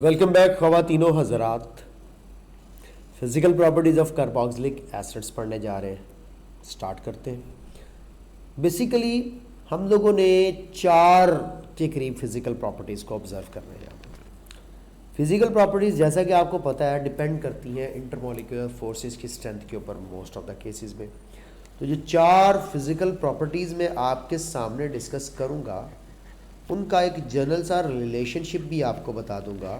Welcome back ख़वातीनो हज़रात। Physical properties of carboxylic acids पढ़ने जा रहे हैं। स्टार्ट करते हैं। बेसिकली हम लोगों ने 4 के करीब फिज़िकल प्रॉपर्टीज़ को ऑब्ज़र्व करने हैं। फिज़िकल प्रॉपर्टीज़ जैसा कि आपको पता है डिपेंड करती हैं इंटरमॉलिक्यूलर फोर्सेस की स्ट्रेंथ के ऊपर मोस्ट ऑफ द केसेस में। तो जो 4 फिज़िकल प्रॉपर्टीज़ मैं आपके सामने डिस्कस करूँगा उनका एक जनरल सा रिलेशनशिप भी आपको बता दूंगा।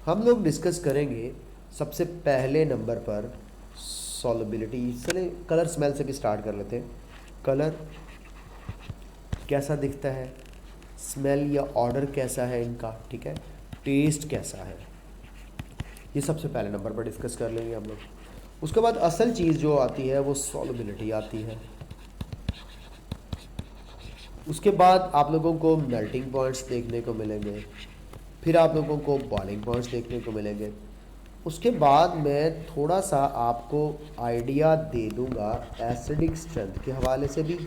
हम लोग डिस्कस करेंगे सबसे पहले नंबर पर सॉल्युबिलिटी। चलिए कलर स्मेल से भी स्टार्ट कर लेते हैं। कलर कैसा दिखता है, स्मेल या ऑर्डर कैसा है इनका, ठीक है, टेस्ट कैसा है, ये सबसे पहले नंबर पर डिस्कस कर लेंगे हम लोग। उसके बाद असल चीज़ जो आती है वो सॉल्युबिलिटी आती है। उसके बाद आप लोगों को मेल्टिंग पॉइंट्स देखने को मिलेंगे, फिर आप लोगों को बॉइलिंग पॉइंट्स देखने को मिलेंगे। उसके बाद मैं थोड़ा सा आपको आइडिया दे दूंगा एसिडिक स्ट्रेंथ के हवाले से भी,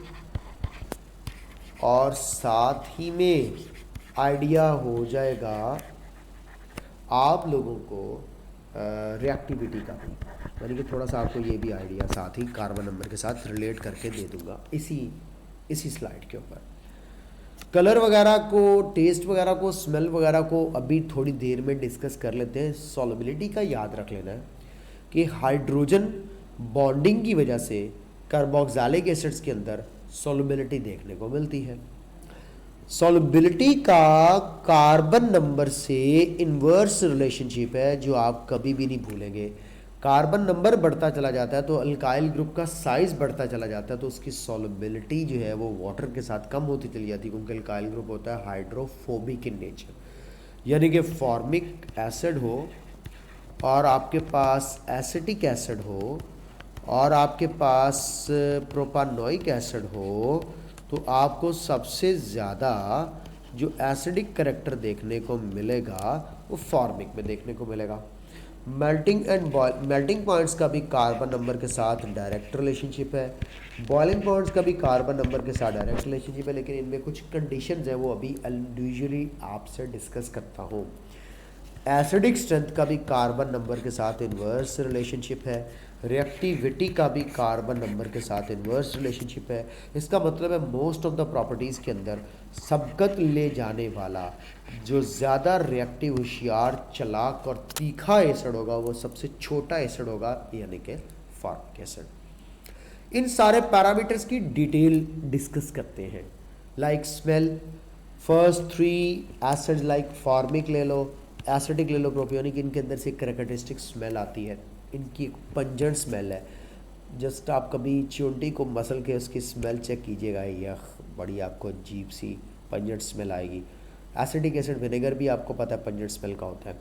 और साथ ही में आइडिया हो जाएगा आप लोगों को रिएक्टिविटी का भी, यानी कि थोड़ा सा आपको ये भी आइडिया साथ ही कार्बन नंबर के साथ रिलेट करके दे दूंगा इसी स्लाइड के ऊपर। कलर वगैरह को, टेस्ट वगैरह को, स्मेल वगैरह को अभी थोड़ी देर में डिस्कस कर लेते हैं। सॉल्युबिलिटी का याद रख लेना है कि हाइड्रोजन बॉन्डिंग की वजह से कार्बोक्सिलिक एसिड्स के अंदर सॉल्युबिलिटी देखने को मिलती है। सॉल्युबिलिटी का कार्बन नंबर से इन्वर्स रिलेशनशिप है जो आप कभी भी नहीं भूलेंगे। कार्बन नंबर बढ़ता चला जाता है तो अल्काइल ग्रुप का साइज बढ़ता चला जाता है, तो उसकी सॉल्युबिलिटी जो है वो वाटर के साथ कम होती चली जाती है, क्योंकि अल्काइल ग्रुप होता है हाइड्रोफोबिक इन नेचर। यानी कि फॉर्मिक एसिड हो और आपके पास एसिटिक एसिड हो और आपके पास प्रोपानोइक एसिड हो, तो आपको सबसे ज़्यादा जो एसिडिक करेक्टर देखने को मिलेगा वो फॉर्मिक में देखने को मिलेगा। मेल्टिंग पॉइंट्स का भी कार्बन नंबर के साथ डायरेक्ट रिलेशनशिप है, बॉइलिंग पॉइंट्स का भी कार्बन नंबर के साथ डायरेक्ट रिलेशनशिप है, लेकिन इनमें कुछ कंडीशंस हैं वो अभी इंडिविजुअली आपसे डिस्कस करता हूँ। एसिडिक स्ट्रेंथ का भी कार्बन नंबर के साथ इन्वर्स रिलेशनशिप है, रिएक्टिविटी का भी कार्बन नंबर के साथ इन्वर्स रिलेशनशिप है। इसका मतलब है मोस्ट ऑफ द प्रॉपर्टीज़ के अंदर सबकत ले जाने वाला जो ज़्यादा रिएक्टिव, होशियार, चालाक और तीखा एसिड होगा वो सबसे छोटा एसिड होगा, यानी कि फॉर्मिक एसिड। इन सारे पैरामीटर्स की डिटेल डिस्कस करते हैं। Like smell, first 3 acids like formic ले लो, एसिडिक ले लो, प्रोपियोनिक, इनके अंदर से कैरेक्टरिस्टिक स्मेल आती है। इनकी एक पंजेंट स्मेल है। जस्ट आप कभी चूंटी को मसल के उसकी स्मेल चेक कीजिएगा, यह बड़ी आपको अजीब सी पंजेंट स्मेल आएगी। एसिडिक एसिड विनेगर भी आपको पता है पंजेंट स्मेल का होता है।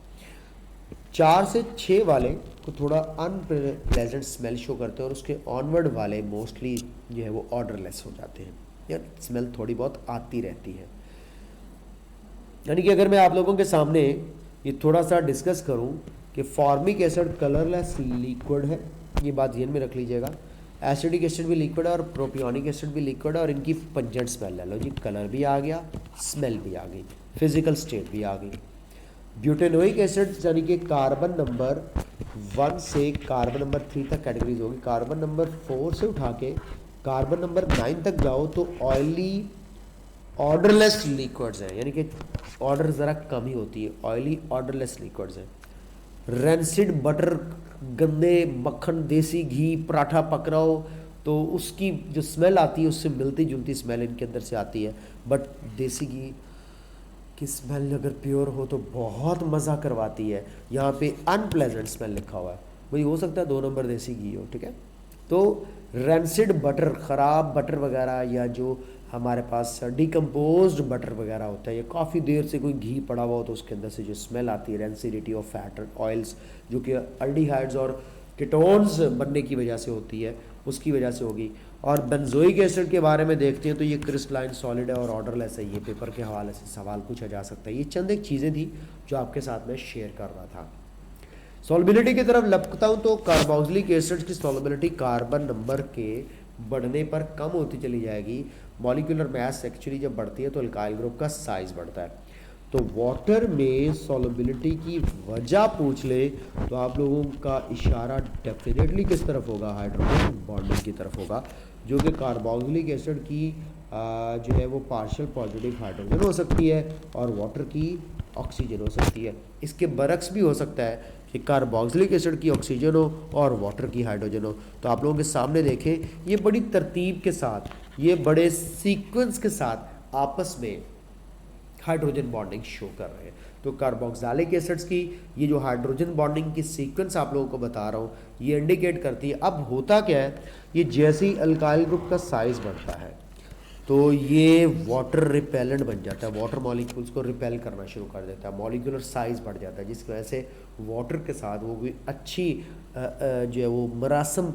4 से 6 वाले को थोड़ा अनप्लेजेंट स्मेल शो करते हैं और उसके ऑनवर्ड वाले मोस्टली जो है वो ऑर्डरलेस हो जाते हैं, या स्मेल थोड़ी बहुत आती रहती है। यानी कि अगर मैं आप लोगों के सामने ये थोड़ा सा डिस्कस करूं कि फॉर्मिक एसिड कलरलेस लिक्विड है, ये बात ध्यान में रख लीजिएगा। एसिडिक एसिड भी लिक्विड है और प्रोपियोनिक एसिड भी लिक्विड है, और इनकी पंजेंट स्मेल ले लो जी, कलर भी आ गया, स्मेल भी आ गई, फिजिकल स्टेट भी आ गई। ब्यूटेनोइक एसिड यानी कि कार्बन नंबर 1 से कार्बन नंबर 3 तक कैटेगरीज होगी। कार्बन नंबर 4 से उठा के कार्बन नंबर 9 तक जाओ तो ऑयली ऑर्डरलेस लिक्विड्स हैं, यानी कि ऑर्डर ज़रा कम ही होती है, ऑयली ऑर्डरलेस लिक्विड्स हैं। रेंसिड बटर, गंदे मक्खन, देसी घी, पराठा पक रहा हो तो उसकी जो स्मेल आती है उससे मिलती जुलती स्मेल इनके अंदर से आती है। बट देसी घी की स्मेल अगर प्योर हो तो बहुत मज़ा करवाती है। यहाँ पे अनप्लेजेंट स्मेल लिखा हुआ है, वही हो सकता है 2 नंबर देसी घी हो, ठीक है। तो रेंसिड बटर, ख़राब बटर वगैरह, या जो हमारे पास डिकम्पोज्ड बटर वगैरह होता है, या काफ़ी देर से कोई घी पड़ा हुआ हो तो उसके अंदर से जो स्मेल आती है rancidity of fat and oils, जो कि अल्डिहाइड्स और कीटोन्स बनने की वजह से होती है, उसकी वजह से होगी। और बेंजोइक एसिड के बारे में देखते हैं तो ये क्रिस्टलाइन सॉलिड है और ऑर्डरलेस है। ये पेपर के हवाले से सवाल पूछा जा सकता है। ये चंद एक चीज़ें थी जो आपके साथ में शेयर कर रहा था। सॉल्युबिलिटी की तरफ लपकता हूँ तो कार्बोक्सिलिक एसिड्स की सॉल्युबिलिटी कार्बन नंबर के बढ़ने पर कम होती चली जाएगी। मॉलिक्यूलर मास एक्चुअली जब बढ़ती है तो अल्काइल ग्रुप का साइज बढ़ता है। तो वाटर में सॉल्युबिलिटी की वजह पूछ ले तो आप लोगों का इशारा डेफिनेटली किस तरफ होगा, हाइड्रोजन बॉन्डिंग की तरफ होगा, जो कि कार्बोक्सिलिक एसिड की जो है वो पार्शियल पॉजिटिव हाइड्रोजन हो सकती है और वाटर की ऑक्सीजन हो सकती है। इसके बरक्स भी हो सकता है कि कार्बोक्सिलिक एसिड की ऑक्सीजन हो और वाटर की हाइड्रोजन हो। तो आप लोगों के सामने देखें, ये बड़ी तरतीब के साथ, ये बड़े सीक्वेंस के साथ आपस में हाइड्रोजन बॉन्डिंग शो कर रहे हैं। तो कार्बोक्सिलिक एसिड्स की ये जो हाइड्रोजन बॉन्डिंग की सीक्वेंस आप लोगों को बता रहा हूँ, ये इंडिकेट करती है। अब होता क्या है, ये जैसे ही अल्काइल ग्रुप का साइज बढ़ता है तो ये वाटर रिपेलेंट बन जाता है, वाटर मॉलिक्यूल्स को रिपेल करना शुरू कर देता है, मॉलिक्यूलर साइज बढ़ जाता है, जिसकी वजह से वाटर के साथ वो कोई अच्छी जो है वो मरासम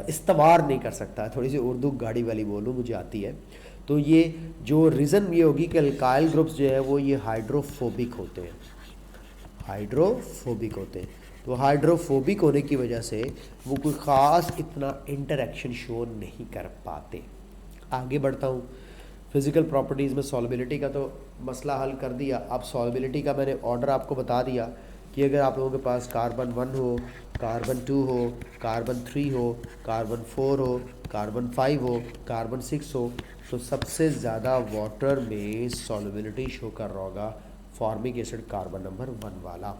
इस्तवार नहीं कर सकता। थोड़ी सी उर्दू गाड़ी वाली बोलूँ, मुझे आती है। तो ये जो रीज़न ये होगी कि अल्काइल ग्रुप्स जो है वो ये हाइड्रोफोबिक होते हैं, हाइड्रोफोबिक होते हैं। तो हाइड्रोफोबिक होने की वजह से वो कोई ख़ास इतना इंटरेक्शन शो नहीं कर पाते। आगे बढ़ता हूँ, फिज़िकल प्रॉपर्टीज़ में सॉल्युबिलिटी का तो मसला हल कर दिया। अब सॉल्युबिलिटी का मैंने ऑर्डर आपको बता दिया कि अगर आप लोगों के पास कार्बन 1 हो, कार्बन 2 हो, कार्बन 3 हो, कार्बन 4 हो, कार्बन 5 हो, कार्बन 6 हो, तो सबसे ज़्यादा वाटर में सॉल्युबिलिटी शो कर रहा होगा फॉर्मिक एसिड कार्बन नंबर 1 वाला।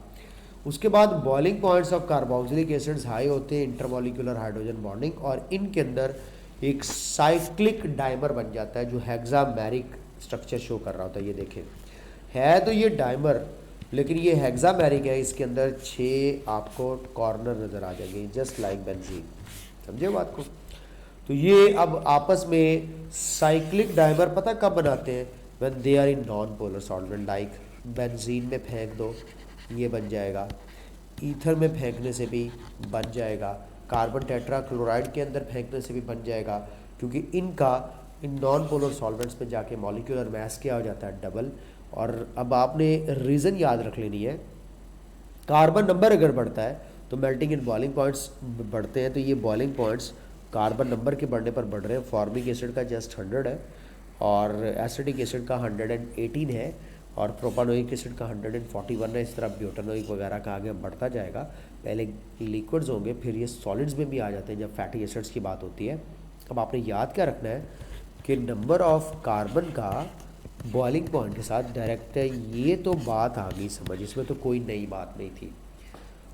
उसके बाद boiling points of carboxylic acids high होते हैं, इंटरमॉलिक्यूलर हाइड्रोजन बॉन्डिंग, और इनके अंदर एक साइक्लिक डाइमर बन जाता है जो हेक्सामेरिक स्ट्रक्चर शो कर रहा होता है। ये देखें, है तो ये डाइमर, लेकिन ये हेक्सामेरिक है। इसके अंदर 6 आपको कॉर्नर नज़र आ जाएंगे, जस्ट लाइक बेंजीन। समझे बात को? तो ये अब आपस में साइक्लिक डाइमर पता कब बनाते हैं, when they are in non polar solvent. Like benzene में फेंक दो, ये बन जाएगा, ईथर में फेंकने से भी बन जाएगा, कार्बन टेट्राक्लोराइड के अंदर फेंकने से भी बन जाएगा, क्योंकि इनका इन नॉन पोलर सॉल्वेंट्स में जाके मॉलिक्यूलर मास क्या हो जाता है, डबल। और अब आपने रीज़न याद रख लेनी है, कार्बन नंबर अगर बढ़ता है तो मेल्टिंग इन बॉइलिंग पॉइंट्स बढ़ते हैं। तो ये बॉइलिंग पॉइंट्स कार्बन नंबर के बढ़ने पर बढ़ रहे हैं। फॉर्मिक एसिड का जस्ट 100 है और एसिटिक एसिड का 118 है और प्रोपानोइक एसिड का 141 है। इस तरह ब्यूटानोइक वगैरह का आगे बढ़ता जाएगा। पहले लिक्विड्स होंगे, फिर ये सॉलिड्स में भी आ जाते हैं जब फैटी एसिड्स की बात होती है। अब आपने याद क्या रखना है कि नंबर ऑफ कार्बन का बॉइलिंग पॉइंट के साथ डायरेक्ट है। ये तो बात आ गई समझ, इसमें तो कोई नई बात नहीं थी।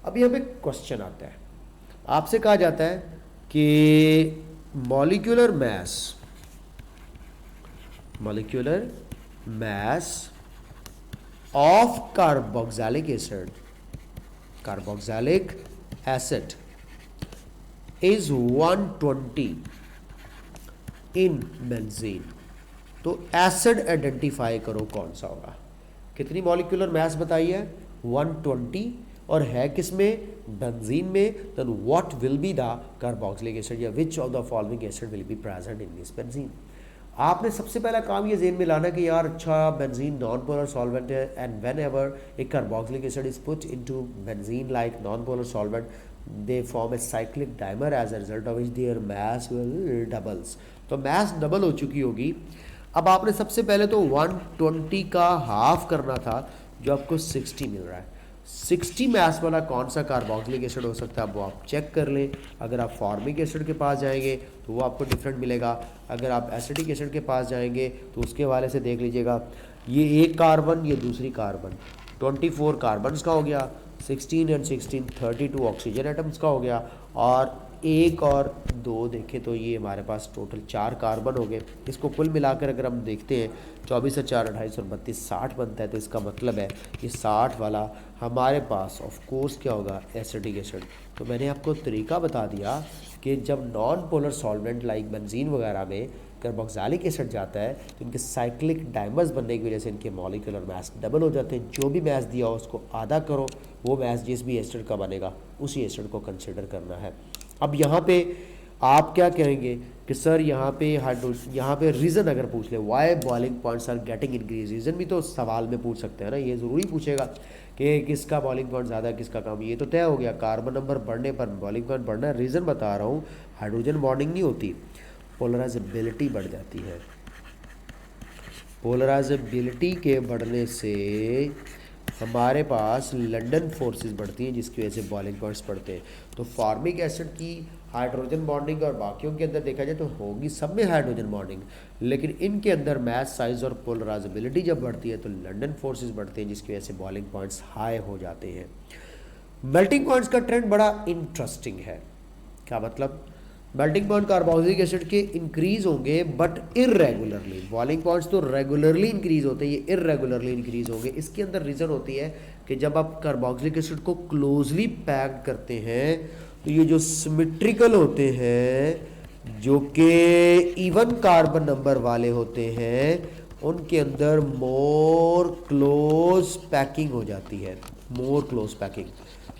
अब यहाँ पे क्वेश्चन आता है, आपसे कहा जाता है कि molecular mass of carboxylic acid is 120 in benzene. तो एसिड आइडेंटिफाई करो कौन सा होगा। कितनी मॉलिक्यूलर मास बताई है, 120, और है किसमें, बेंजीन में। Then what will be the carboxylic acid या which of the following acid will be present in this benzene. आपने सबसे पहला काम ये ज़हन में लाना कि यार अच्छा बेंजीन नॉन पोलर सॉल्वेंट है, and whenever a carboxylic acid is put into benzene like non polar solvent, they form a cyclic dimer as a result of which their mass will doubles. तो mass double हो चुकी होगी। अब आपने सबसे पहले तो 120 का हाफ करना था, जो आपको 60 मिल रहा है। 60 मास वाला कौन सा कार्बोक्सिलिक एसिड हो सकता है, वो आप चेक कर लें। अगर आप फॉर्मिक एसिड के पास जाएंगे तो वो आपको डिफरेंट मिलेगा। अगर आप एसिटिक एसिड के पास जाएंगे तो उसके हवाले से देख लीजिएगा, ये एक कार्बन, ये दूसरी कार्बन, 24 कार्बन का हो गया, 16 एंड 16 32 ऑक्सीजन एटम्स का हो गया, और 1 और 2 देखें तो ये हमारे पास टोटल 4 कार्बन हो गए। इसको कुल मिलाकर अगर हम देखते हैं 24 और 4 28 और 32 60 बनता है। तो इसका मतलब है ये 60 वाला हमारे पास ऑफ कोर्स क्या होगा, एसिटिक एसिड। तो मैंने आपको तरीका बता दिया कि जब non polar solvent like benzene वगैरह में कार्बोक्सिलिक एसिड जाता है तो इनके साइक्लिक डाइमर्स बनने की वजह से इनके मॉलिक्यूलर मास डबल हो जाते हैं। जो भी मास दिया हो उसको आधा करो, वो मास जिस भी एसिड का बनेगा उसी एसिड को कंसिडर करना है। अब यहाँ पे आप क्या कहेंगे कि सर यहाँ पे रीज़न अगर पूछ ले, why boiling points are getting increase, reason भी तो सवाल में पूछ सकते हैं ना। ये ज़रूरी पूछेगा कि किसका बॉइलिंग पॉइंट ज़्यादा है, किसका कम। ये तो तय हो गया, कार्बन नंबर बढ़ने पर बॉइलिंग पॉइंट बढ़ना है। रीज़न बता रहा हूँ, हाइड्रोजन बॉन्डिंग नहीं होती, पोलराइजेबिलिटी बढ़ जाती है। पोलराइजेबिलिटी के बढ़ने से हमारे पास लंदन फोर्सेस बढ़ती हैं, जिसकी वजह से बॉइलिंग पॉइंट्स बढ़ते हैं। तो फॉर्मिक एसिड की हाइड्रोजन बॉन्डिंग और बाकियों के अंदर देखा जाए तो होगी सब में हाइड्रोजन बॉन्डिंग, लेकिन इनके अंदर मास साइज और पोलराइजेबिलिटी जब बढ़ती है तो लंदन फोर्सेस बढ़ते हैं, जिसकी वजह से बॉइलिंग पॉइंट्स हाई हो जाते हैं। मेल्टिंग पॉइंट्स का ट्रेंड बड़ा इंटरेस्टिंग है। क्या मतलब? मेल्टिंग पॉइंट कार्बोक्सिलिक एसिड के इंक्रीज होंगे बट इरेगुलरली। बॉइलिंग पॉइंट्स तो रेगुलरली इंक्रीज होते हैं, ये इरेगुलरली इंक्रीज होंगे। इसके अंदर रीज़न होती है कि जब आप कार्बोक्सिलिक एसिड को क्लोजली पैक्ड करते हैं तो ये जो सिमेट्रिकल होते हैं, जो कि इवन कार्बन नंबर वाले होते हैं, उनके अंदर मोर क्लोज पैकिंग हो जाती है, मोर क्लोज पैकिंग।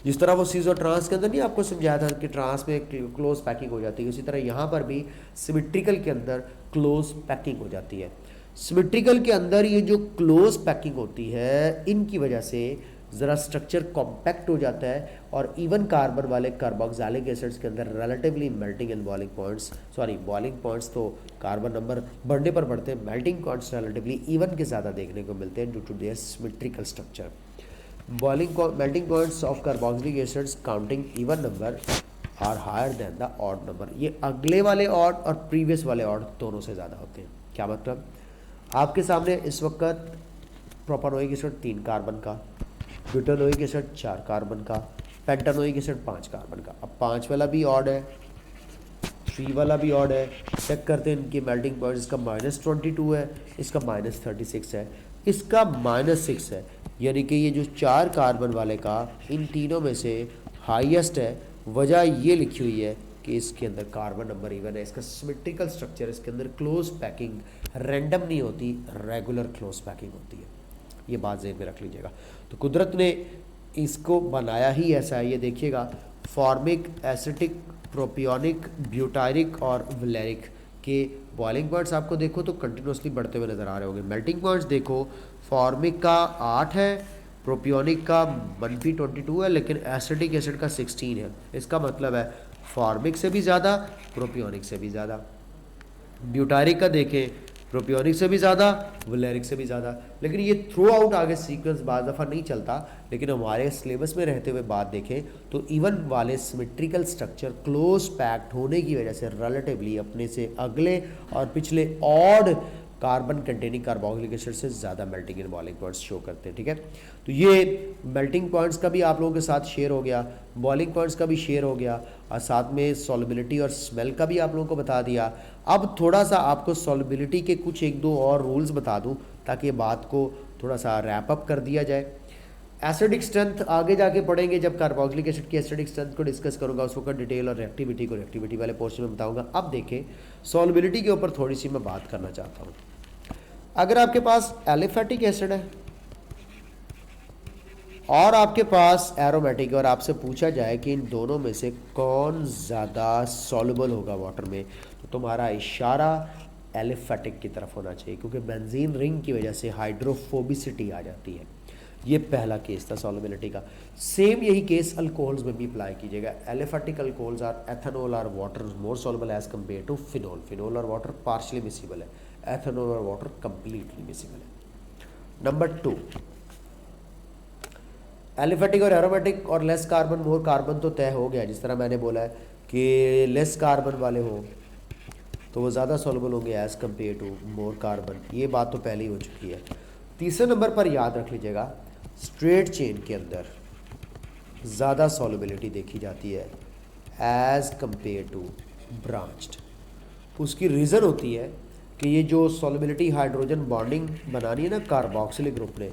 जिस तरह वो सीज और ट्रांस के अंदर नहीं आपको समझाया था कि ट्रांस में क्लोज पैकिंग हो जाती है, उसी तरह यहाँ पर भी सिमेट्रिकल के अंदर क्लोज पैकिंग हो जाती है। सिमेट्रिकल के अंदर ये जो क्लोज पैकिंग होती है, इनकी वजह से ज़रा स्ट्रक्चर कॉम्पैक्ट हो जाता है और इवन कार्बन वाले कार्बोक्सिलिक एसिड्स के अंदर relatively melting and boiling points, boiling points तो कार्बन नंबर बढ़ने पर बढ़ते हैं, मेल्टिंग पॉइंट्स रिलेटिवली इवन के ज़्यादा देखने को मिलते हैं due to their symmetrical structure. Melting points of carboxylic acids counting even number are higher than the odd number. ये अगले वाले ऑड और प्रीवियस वाले ऑड दोनों से ज़्यादा होते हैं। क्या मतलब? आपके सामने इस वक्त प्रोपानोइक एसिड 3 कार्बन का, ब्यूटानोइक एसिड 4 कार्बन का, पेंटानोइक एसिड 5 कार्बन का। अब 5 वाला भी ऑड है, 3 वाला भी ऑड है। चेक करते हैं इनकी मेल्टिंग पॉइंट। इसका -22 है, इसका -36 है, इसका -6 है। यानी कि ये जो 4 कार्बन वाले का इन तीनों में से हाईएस्ट है। वजह ये लिखी हुई है कि इसके अंदर कार्बन नंबर इवन है, इसका सिमेट्रिकल स्ट्रक्चर, इसके अंदर क्लोज पैकिंग रैंडम नहीं होती, रेगुलर क्लोज पैकिंग होती है। ये बात ज़हन में रख लीजिएगा। तो कुदरत ने इसको बनाया ही ऐसा है। ये देखिएगा, फॉर्मिक, एसिटिक, प्रोपियोनिक, ब्यूटारिक और वलेरिक के बॉइलिंग पॉइंट्स आपको देखो तो कंटिन्यूसली बढ़ते हुए नज़र आ रहे होंगे। मेल्टिंग पॉइंट्स देखो, फॉर्मिक का 8 है, प्रोपियोनिक का -22 है, लेकिन एसिटिक एसिड का 16 है। इसका मतलब है फॉर्मिक से भी ज़्यादा, प्रोपियोनिक से भी ज़्यादा। ब्यूटारिक का देखें, प्रोपियोनिक से भी ज़्यादा, वलेरिक से भी ज़्यादा। लेकिन ये थ्रू आउट आगे सीक्वेंस बाज़ दफ़ा नहीं चलता, लेकिन हमारे सिलेबस में रहते हुए बात देखें तो इवन वाले सिमेट्रिकल स्ट्रक्चर क्लोज पैक्ड होने की वजह से रिलेटिवली अपने से अगले और पिछले odd carbon containing carboxylic acid से ज़्यादा melting and boiling points show करते हैं। ठीक है, तो ये मेल्टिंग पॉइंट्स का भी आप लोगों के साथ शेयर हो गया, बॉइलिंग पॉइंट्स का भी शेयर हो गया, और साथ में सॉल्युबिलिटी और स्मेल का भी आप लोगों को बता दिया। अब थोड़ा सा आपको सॉल्युबिलिटी के कुछ 1-2 और रूल्स बता दूं ताकि बात को थोड़ा सा रैप अप कर दिया जाए। एसिडिक स्ट्रेंथ आगे जाके पढ़ेंगे, जब कार्बोक्सिलिक एसिड की एसिडिक स्ट्रेंथ को डिस्कस करूंगा उस वक्त डिटेल, और रिएक्टिविटी वाले पोर्शन में बताऊंगा। अब देखें, सॉल्युबिलिटी के ऊपर थोड़ी सी मैं बात करना चाहता हूँ। अगर आपके पास एलिफेटिक एसिड है और आपके पास एरोमेटिक, और आपसे पूछा जाए कि इन दोनों में से कौन ज़्यादा सॉल्युबल होगा वाटर में, तो तुम्हारा इशारा एलिफेटिक की तरफ होना चाहिए, क्योंकि बेंजीन रिंग की वजह से हाइड्रोफोबिसिटी आ जाती है। ये पहला केस था सॉल्युबिलिटी का। सेम यही केस अल्कोहल्स में भी अप्लाई कीजिएगा। एलिफेटिक अल्कोहल्स आर एथेनॉल और water more soluble as compare to phenol. Phenol और वाटर पार्शियली मिसिबल है, एथेनॉल और वाटर कंप्लीटली मिसिबल है। नंबर 2, एलिफेटिक और एरोमेटिक और लेस कार्बन मोर कार्बन तो तय हो गया। जिस तरह मैंने बोला है कि लेस कार्बन वाले हो तो वो ज़्यादा सॉल्युबल होंगे as compare to more carbon, ये बात तो पहले ही हो चुकी है। तीसरे नंबर पर याद रख लीजिएगा, स्ट्रेट चेन के अंदर ज़्यादा सॉल्युबिलिटी देखी जाती है एज़ कम्पेयर टू ब्रांच्ड। उसकी रीज़न होती है कि ये जो सॉल्युबिलिटी हाइड्रोजन बॉन्डिंग बनानी है ना कार्बोक्सिलिक ग्रुप ने,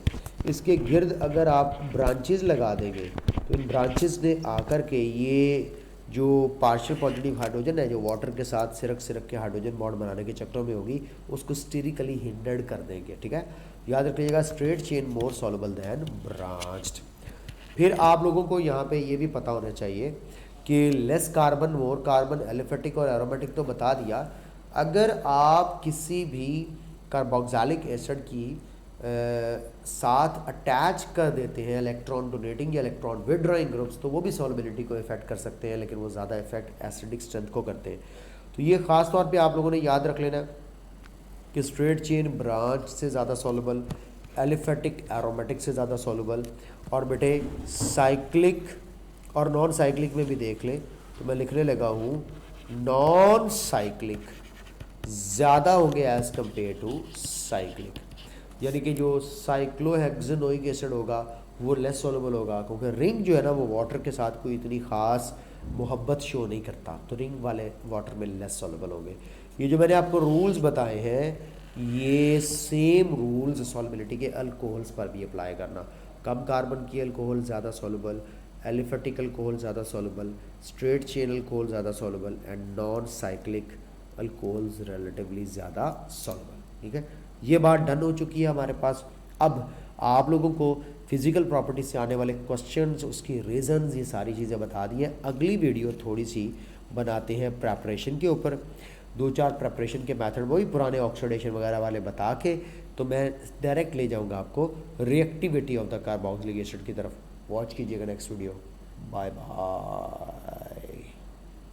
इसके गिर्द अगर आप ब्रांचेस लगा देंगे तो इन ब्रांचेस ने आकर के ये जो पार्शियल पॉजिटिव हाइड्रोजन है जो वाटर के साथ सिरक के हाइड्रोजन बॉन्ड बनाने के चक्रों में होगी, उसको स्टेरिकली हिंडर्ड कर देंगे। ठीक है, याद रखिएगा, स्ट्रेट चेन मोर सॉल्युबल दैन ब्रांच्ड। फिर आप लोगों को यहाँ पे ये भी पता होना चाहिए कि less carbon more carbon, aliphatic और एरोमेटिक तो बता दिया। अगर आप किसी भी कार्बोक्सिलिक एसिड की साथ अटैच कर देते हैं इलेक्ट्रॉन डोनेटिंग या इलेक्ट्रॉन विदड्रॉइंग ग्रुप्स, तो वो भी सॉल्युबिलिटी को इफेक्ट कर सकते हैं, लेकिन वो ज़्यादा इफेक्ट एसिडिक स्ट्रेंथ को करते हैं। तो ये ख़ास तौर पे आप लोगों ने याद रख लेना है। कि स्ट्रेट चेन ब्रांच से ज़्यादा सॉल्युबल, एलिफेटिक एरोमेटिक से ज़्यादा सॉल्युबल, और बेटे साइक्लिक और नॉन साइक्लिक में भी देख लें तो मैं लिखने लगा हूँ नॉन साइक्लिक ज़्यादा होंगे एज़ कम्पेयर टू साइक्लिक। यानी कि जो साइक्लोहेक्सेनोइक एसिड होगा वो लेस सॉल्युबल होगा, क्योंकि रिंग जो है ना वो वाटर के साथ कोई इतनी ख़ास मोहब्बत शो नहीं करता, तो रिंग वाले वाटर में लेस सॉल्युबल होंगे। ये जो मैंने आपको रूल्स बताए हैं ये सेम रूल्स सॉल्युबिलिटी के अल्कोहल्स पर भी अप्लाई करना। कम कार्बन की अल्कोहल ज़्यादा सॉल्युबल, एलिफेटिक अल्कोहल ज़्यादा सॉल्युबल, स्ट्रेट चेन अल्कोहल ज़्यादा soluble and non cyclic alcohols relatively ज़्यादा सॉल्युबल। ठीक है, ये बात डन हो चुकी है हमारे पास। अब आप लोगों को फिज़िकल प्रॉपर्टी से आने वाले क्वेश्चंस, उसकी रीज़न्स, ये सारी चीज़ें बता दी हैं। अगली वीडियो थोड़ी सी बनाते हैं प्रेपरेशन के ऊपर, 2-4 प्रेपरेशन के मेथड वही पुराने ऑक्सीडेशन वगैरह वाले बता के, तो मैं डायरेक्ट ले जाऊंगा आपको reactivity of the carboxylic acid की तरफ। वॉच कीजिएगा नेक्स्ट वीडियो। Bye bye.